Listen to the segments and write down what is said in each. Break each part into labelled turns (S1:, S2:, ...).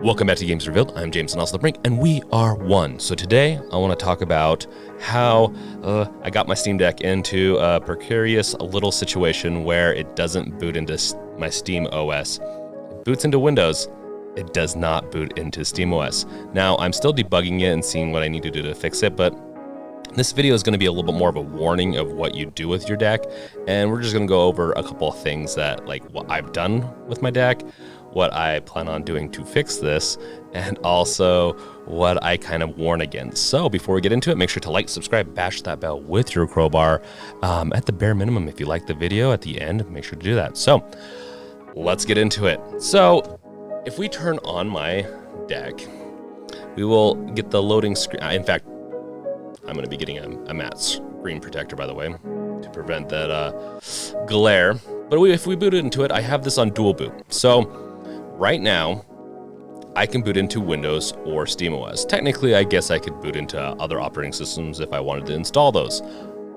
S1: Welcome back to Games Revealed. I'm James and also the Brink, and we are one. So today I want to talk about how I got my Steam Deck into a precarious little situation where it doesn't boot into my Steam OS. It boots into Windows. It does not boot into Steam OS. Now I'm still debugging it and seeing what I need to do to fix it, but this video is going to be a little bit more of a warning of what you do with your deck, and we're just going to go over a couple of things that, like, what I've done with my deck, what I plan on doing to fix this, and also what I kind of warn against. So before we get into it, make sure to like, subscribe, bash that bell with your crowbar. At the bare minimum, if you like the video at the end, make sure to do that. So let's get into it. So if we turn on my deck, we will get the loading screen. In fact, I'm going to be getting a matte screen protector, by the way, to prevent that glare. But if we boot into it, I have this on dual boot. So right now, I can boot into Windows or SteamOS. Technically, I guess I could boot into other operating systems if I wanted to install those.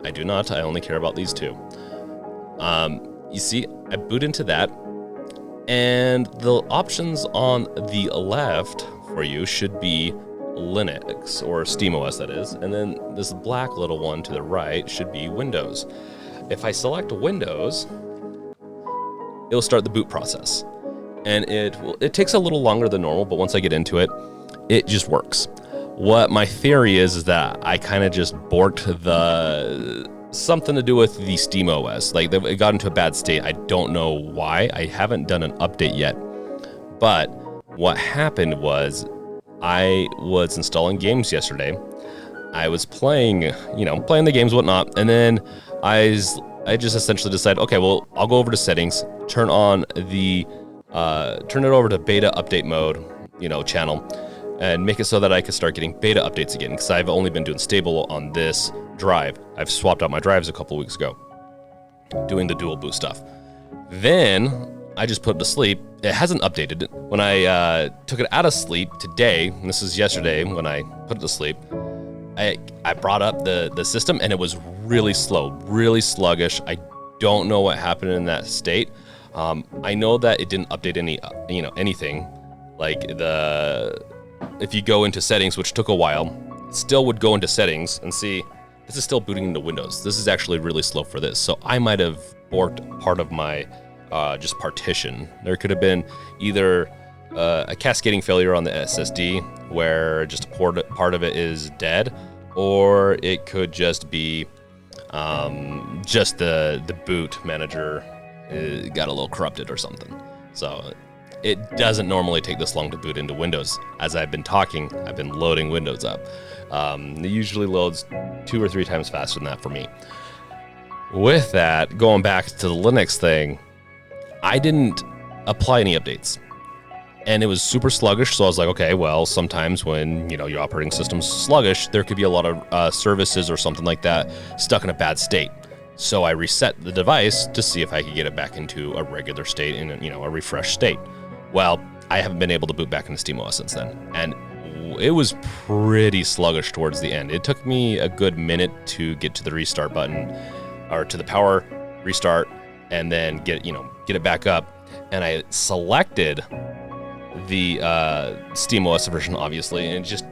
S1: I do not. I only care about these two. You see, I boot into that, and the options on the left for you should be Linux or SteamOS, that is, and then this black little one to the right should be Windows. If I select Windows, it'll start the boot process, and it takes a little longer than normal, but once I get into it, it just works. What my theory is that I kind of just borked something to do with the SteamOS. Like, it got into a bad state. I don't know why. I haven't done an update yet, but what happened was I was installing games yesterday. I was playing the games, whatnot, and then I just essentially decided, okay, well, I'll go over to settings, turn it over to beta update mode, channel, and make it so that I could start getting beta updates again, because I've only been doing stable on this drive. I've swapped out my drives a couple weeks ago, doing the dual boot stuff. Then I just put it to sleep. It hasn't updated. When I took it out of sleep today, and this is yesterday when I put it to sleep, I brought up the system, and it was really slow, really sluggish. I don't know what happened in that state. I know that it didn't update anything. Like, if you go into settings, which took a while, it still would go into settings and see this is still booting into Windows. This is actually really slow for this. So I might have borked part of my just partition. There could have been either a cascading failure on the SSD where just part of it is dead, or it could just be just the boot manager got a little corrupted or something. So it doesn't normally take this long to boot into Windows. As I've been talking, I've been loading Windows up. It usually loads 2 or 3 times faster than that for me. With that, going back to the Linux thing, I didn't apply any updates, and it was super sluggish. So I was like, okay, well, sometimes when your operating system's sluggish, there could be a lot of services or something like that stuck in a bad state. So I reset the device to see if I could get it back into a regular state in a refreshed state. Well, I haven't been able to boot back into SteamOS since then, and it was pretty sluggish towards the end. It took me a good minute to get to the restart button, or to the power restart, and then get it back up. And I selected the SteamOS version, obviously, and just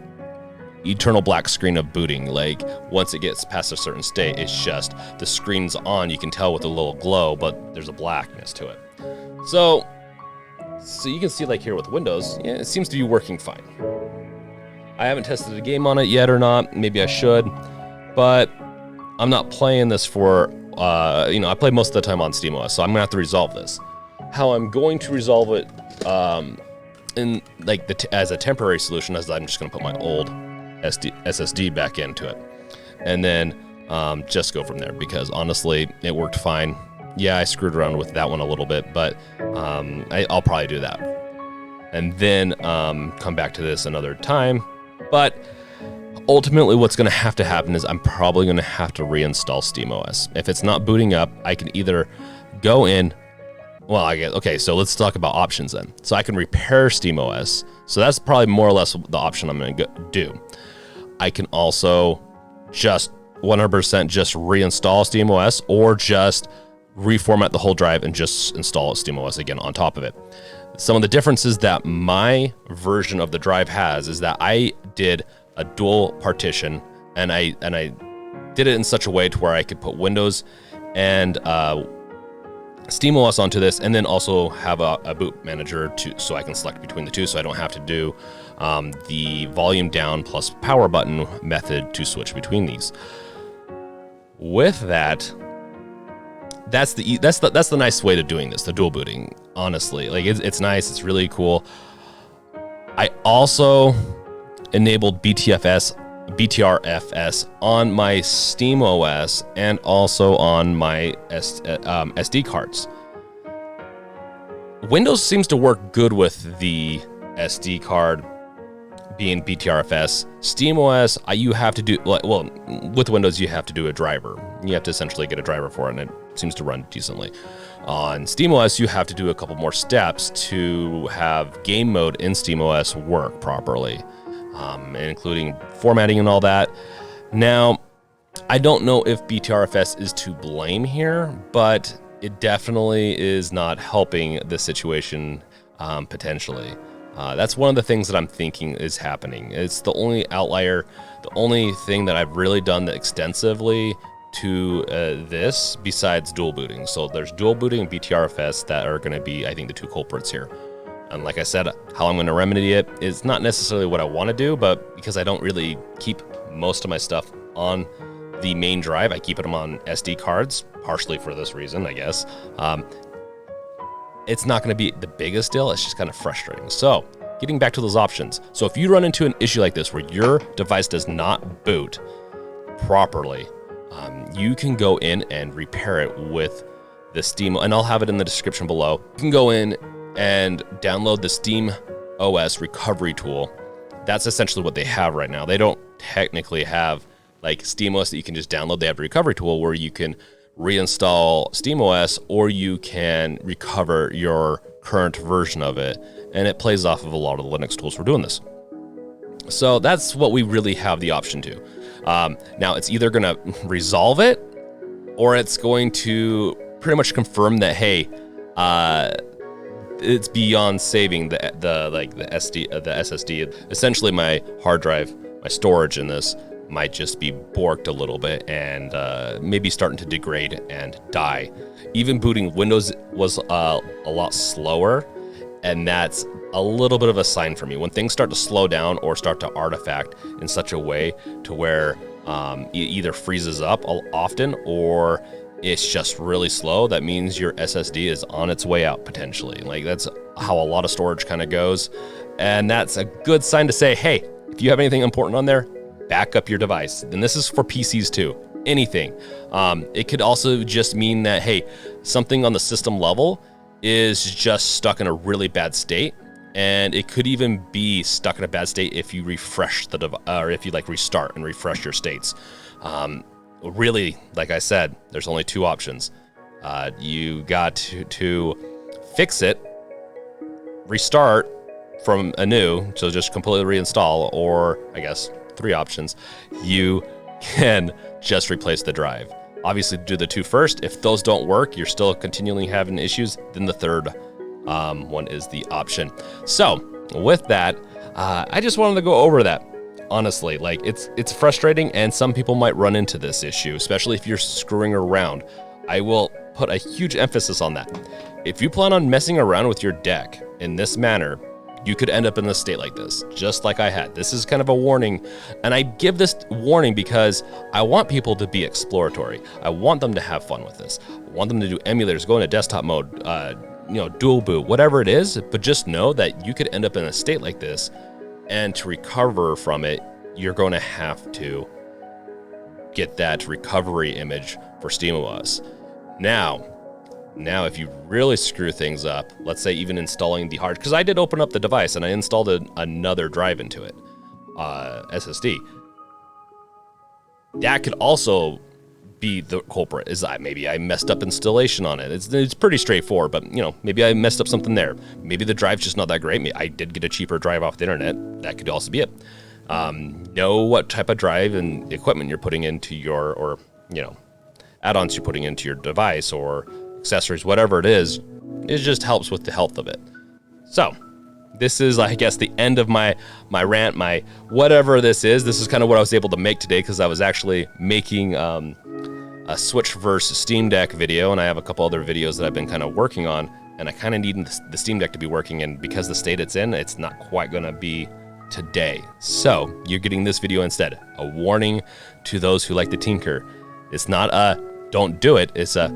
S1: eternal black screen of booting. Like, once it gets past a certain state, it's just the screen's on. You can tell with a little glow, but there's a blackness to it. So you can see, like here with Windows, yeah, it seems to be working fine. I haven't tested a game on it yet or not. Maybe I should, but I'm not playing this for I play most of the time on SteamOS, so I'm gonna have to resolve this. How I'm going to resolve it, in like as a temporary solution, is I'm just gonna put my old SSD back into it, and then just go from there. Because honestly, it worked fine. Yeah, I screwed around with that one a little bit, but I'll probably do that, and then come back to this another time. But ultimately, what's going to happen is I'm probably going to have to reinstall SteamOS. If it's not booting up, I can either go in. Well, okay, so let's talk about options then. So I can repair SteamOS. So that's probably more or less the option I'm going to do. I can also just 100% just reinstall SteamOS, or just reformat the whole drive and just install SteamOS again on top of it. Some of the differences that my version of the drive has is that I did a dual partition, and I did it in such a way to where I could put Windows and SteamOS onto this, and then also have a boot manager so I can select between the two, so I don't have to do the volume down plus power button method to switch between these. With that, that's the nice way to doing this, the dual booting. Honestly, like it's nice, it's really cool. I also enabled BTRFS on my SteamOS and also on my SD cards. Windows seems to work good with the SD card being BTRFS. SteamOS, you have to do, well, with Windows, you have to do a driver. You have to essentially get a driver for it, and it seems to run decently. On SteamOS, you have to do a couple more steps to have game mode in SteamOS work properly, including formatting and all that. Now, I don't know if BTRFS is to blame here, but it definitely is not helping the situation potentially. That's one of the things that I'm thinking is happening. It's the only outlier, the only thing that I've really done extensively to this besides dual booting. So there's dual booting and BTRFS that are going to be, I think, the two culprits here. And like I said, how I'm going to remedy it is not necessarily what I want to do, but because I don't really keep most of my stuff on the main drive, I keep them on SD cards, partially for this reason, I guess. It's not going to be the biggest deal. It's just kind of frustrating. So getting back to those options. So if you run into an issue like this where your device does not boot properly, you can go in and repair it with the Steam, and I'll have it in the description below. You can go in and download the SteamOS recovery tool. That's essentially what they have right now. They don't technically have like SteamOS that you can just download. They have a recovery tool where you can reinstall SteamOS, or you can recover your current version of it, and it plays off of a lot of the Linux tools for doing this. So that's what we really have the option to. Now it's either going to resolve it, or it's going to pretty much confirm that, hey, it's beyond saving the SSD. Essentially, my hard drive, my storage in this might just be borked a little bit and maybe starting to degrade and die. Even booting Windows was a lot slower, and that's a little bit of a sign for me. When things start to slow down or start to artifact in such a way to where it either freezes up often or it's just really slow, that means your SSD is on its way out potentially. Like that's how a lot of storage kind of goes. And that's a good sign to say, hey, if you have anything important on there, back up your device. And this is for PCs too, anything. It could also just mean that, hey, something on the system level is just stuck in a really bad state. And it could even be stuck in a bad state if you refresh the device, or if you like restart and refresh your states. Really, like I said, there's only two options. You got to fix it, restart from anew, so just completely reinstall, or I guess three options. You can just replace the drive. Obviously, do the two first. If those don't work, you're still continually having issues, then the third one is the option. So with that, I just wanted to go over that. Honestly, like it's frustrating, and some people might run into this issue, especially if you're screwing around. I will put a huge emphasis on that. If you plan on messing around with your deck in this manner, you could end up in a state like this, just like I had. This is kind of a warning, and I give this warning because I want people to be exploratory. I want them to have fun with this. I want them to do emulators, go into desktop mode, dual boot, whatever it is, but just know that you could end up in a state like this, and to recover from it, you're going to have to get that recovery image for SteamOS. Now, if you really screw things up, let's say even installing the hard, because I did open up the device and I installed another drive into it, SSD. That could also be the culprit. Is maybe I messed up installation on it. It's pretty straightforward, but maybe I messed up something there. Maybe the drive's just not that great. I did get a cheaper drive off the internet. That could also be it. Know what type of drive and equipment you're putting into your, add-ons you're putting into your device or accessories, whatever it is. It just helps with the health of it. So this is, I guess, the end of my rant, my whatever this is. This is kind of what I was able to make today because I was actually making a Switch versus Steam Deck video, and I have a couple other videos that I've been kind of working on, and I kind of need the Steam Deck to be working, and because the state it's in, it's not quite going to be today. So you're getting this video instead. A warning to those who like to tinker. It's not a don't do it. It's a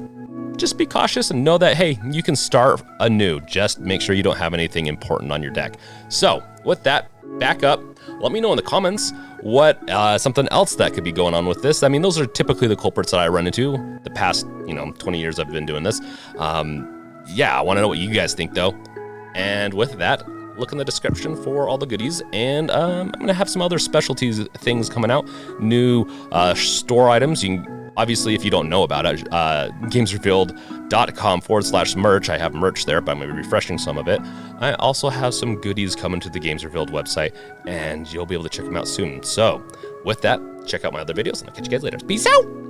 S1: just be cautious and know that, hey, you can start anew. Just make sure you don't have anything important on your deck. So with that, back up. Let me know in the comments what something else that could be going on with this. I mean, those are typically the culprits that I run into the past, 20 years I've been doing this. Yeah, I want to know what you guys think though. And with that, look in the description for all the goodies, and I'm gonna have some other specialties things coming out, new store items. You can, obviously, if you don't know about it, gamesrevealed.com/merch. I have merch there, but I'm gonna be refreshing some of it. I also have some goodies coming to the Games Revealed website, and you'll be able to check them out soon. So with that, check out my other videos, and I'll catch you guys later. Peace out.